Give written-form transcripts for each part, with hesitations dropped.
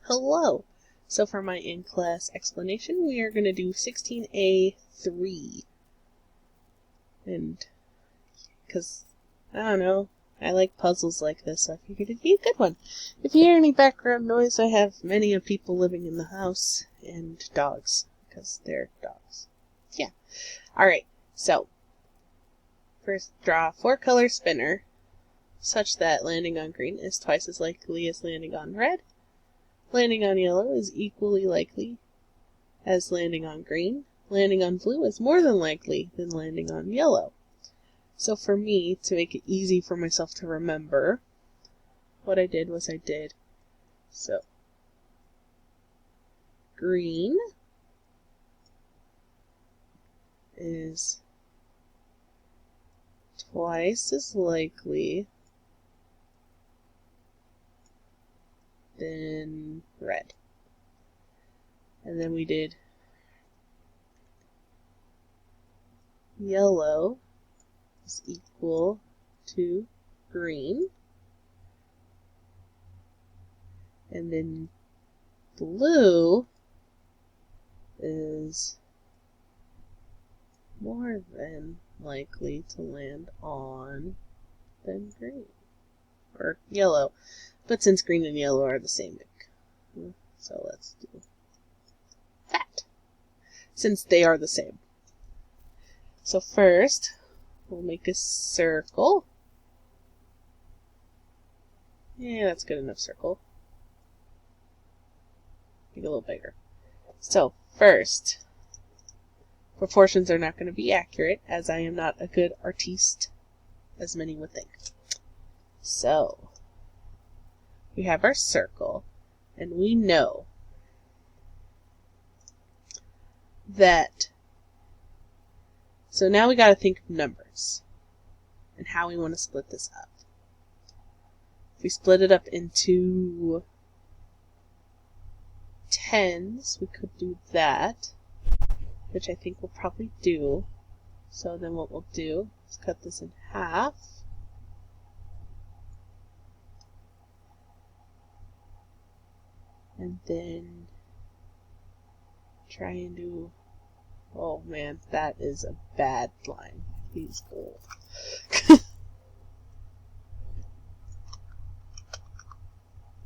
Hello! So for my in-class explanation, we are going to do 16A3. And, because, I don't know, I like puzzles like this, so I figured it'd be a good one. If you hear any background noise, I have many of people living in the house, and dogs, because they're dogs. Yeah. Alright, so, first draw a 4-color spinner, such that landing on green is twice as likely as landing on red. Landing on yellow is equally likely as landing on green. Landing on blue is more than likely than landing on yellow. So for me, to make it easy for myself to remember, what I did was so green is twice as likely than red. And then we did yellow is equal to green. And then blue is more than likely to land on than green. Or yellow. But since green and yellow are the same, so let's do that. Since they are the same. So first, we'll make a circle. Yeah, that's good enough circle. Make it a little bigger. So first, proportions are not going to be accurate, as I am not a good artiste, as many would think. So, we have our circle, and we know that, so now we got to think of numbers, and how we want to split this up. If we split it up into tens, we could do that, which I think we'll probably do. So then what we'll do is cut this in half. And then try and do, oh man, that is a bad line. Please gold.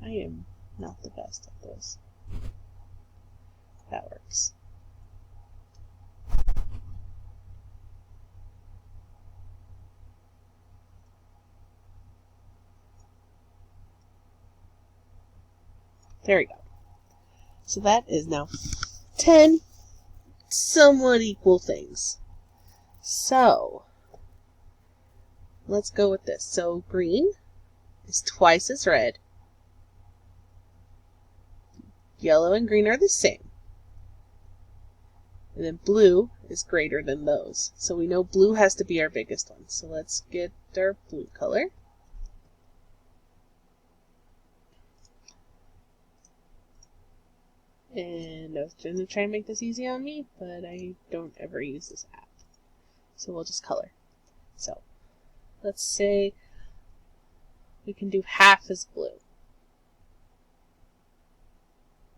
I am not the best at this. That works. There we go. So that is now 10 somewhat equal things. So, let's go with this. So green is twice as red. Yellow and green are the same. And then blue is greater than those. So we know blue has to be our biggest one. So let's get our blue color. And I was going to try and make this easy on me, but I don't ever use this app. So we'll just color. So, let's say we can do half as blue.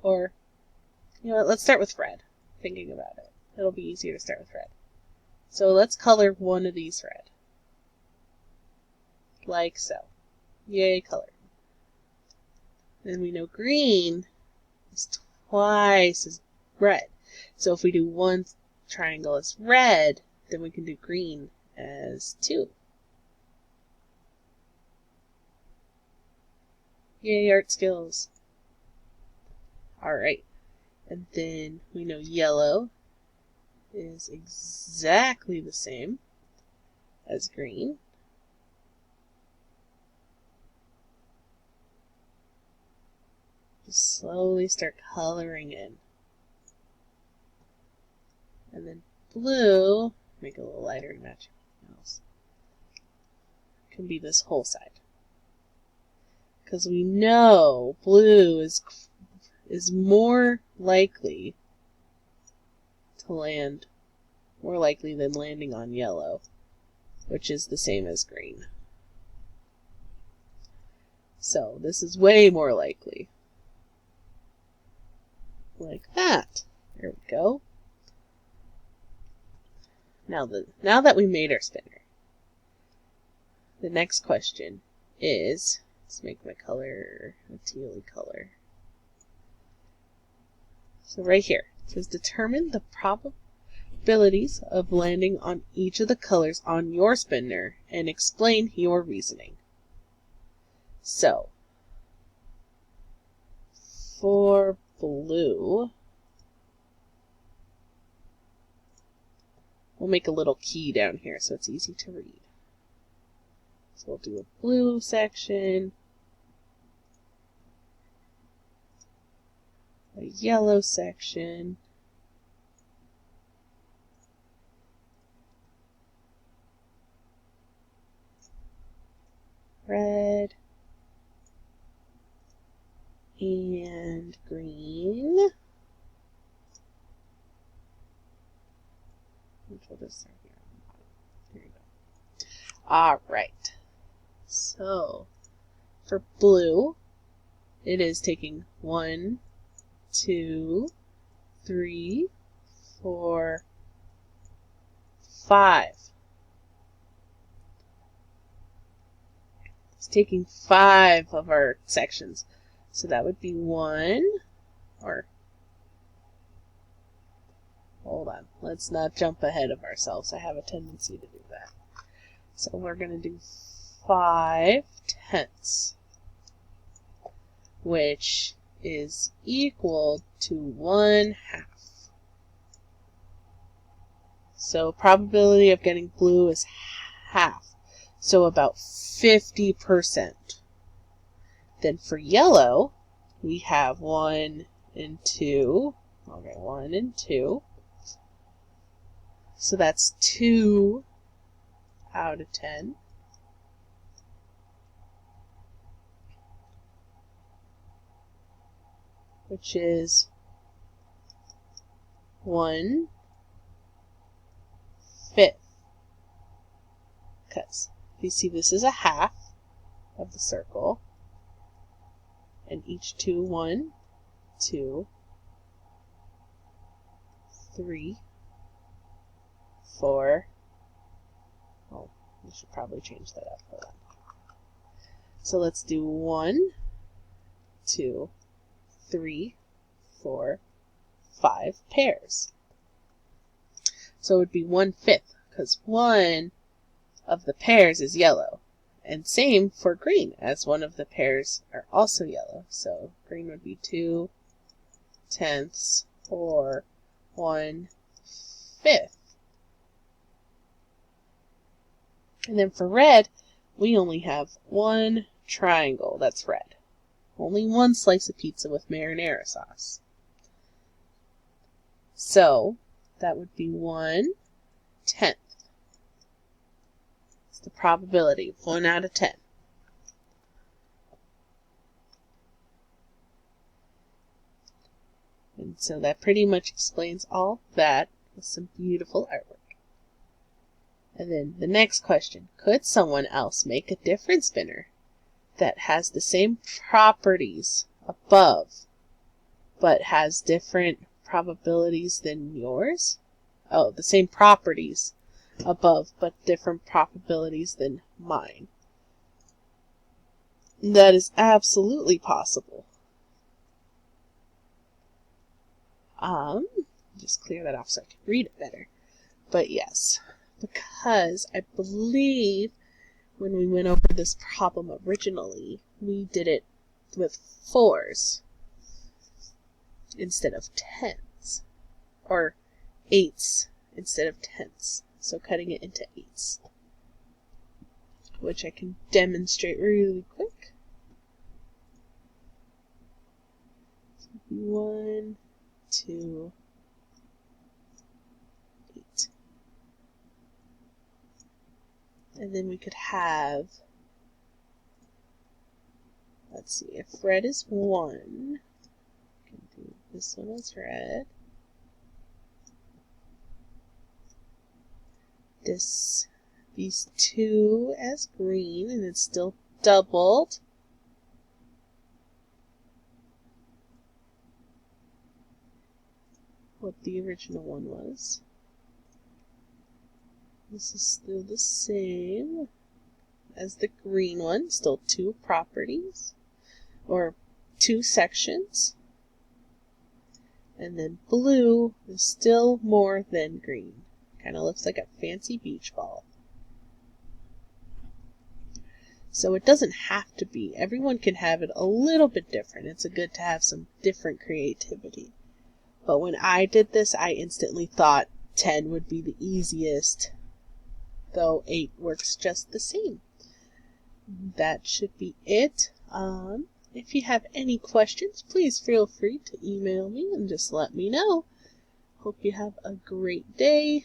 Or, you know what, let's start with red. Thinking about it. It'll be easier to start with red. So let's color one of these red. Like so. Yay, color. Then we know green is twice as red. So if we do one triangle as red, then we can do green as 2. Yay, art skills. Alright. And then we know yellow is exactly the same as green. Just slowly start coloring in. And then blue, make it a little lighter to match everything else. Can be this whole side. Because we know blue is more likely to land, more likely than landing on yellow, which is the same as green. So this is way more likely. like that. There we go. Now that we made our spinner, the next question is, let's make my color a tealy color. So right here, it says determine the probabilities of landing on each of the colors on your spinner and explain your reasoning. So, for blue, we'll make a little key down here so it's easy to read. So we'll do a blue section, a yellow section, red, and green. Which will just start here on the bottom. There you go. Alright. So, for blue, it is taking 1, 2, 3, 4, 5. It's taking 5 of our sections. So that would be 1, or, hold on, let's not jump ahead of ourselves. I have a tendency to do that. So we're going to do 5/10, which is equal to 1/2. So probability of getting blue is half. So about 50%. Then for yellow, we have 1 and 2. Okay, 1 and 2. So that's 2 out of 10. Which is 1/5. Because you see this is a half of the circle. And each 2, 1, 2, 3, 4. Oh, we should probably change that up. Hold on. So let's do 1, 2, 3, 4, 5 pairs. So it would be 1/5, because one of the pairs is yellow. And same for green, as one of the pairs are also yellow. So green would be 2/10, or 1/5. And then for red, we only have one triangle that's red. Only one slice of pizza with marinara sauce. So that would be 1/10. It's the probability of 1 out of 10. And so that pretty much explains all that with some beautiful artwork. And then the next question, could someone else make a different spinner that has the same properties above, but has different probabilities than yours? Oh, the same properties above, but different probabilities than mine. That is absolutely possible. Just clear that off so I can read it better. But yes, because I believe when we went over this problem originally, we did it with 4s instead of 10s, or 8s instead of 10s. So cutting it into 8s, which I can demonstrate really quick. 1, 2, 8. And then we could have, let's see, if red is 1, we can do this one as red. These 2 as green, and it's still doubled. what the original one was. This is still the same as the green one, still 2 properties, or 2 sections. And then blue is still more than green. Kind of looks like a fancy beach ball. So it doesn't have to be. Everyone can have it a little bit different. It's good to have some different creativity. But when I did this, I instantly thought 10 would be the easiest, though 8 works just the same. That should be it. If you have any questions, please feel free to email me and just let me know. Hope you have a great day,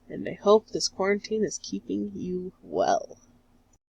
and I hope this quarantine is keeping you well.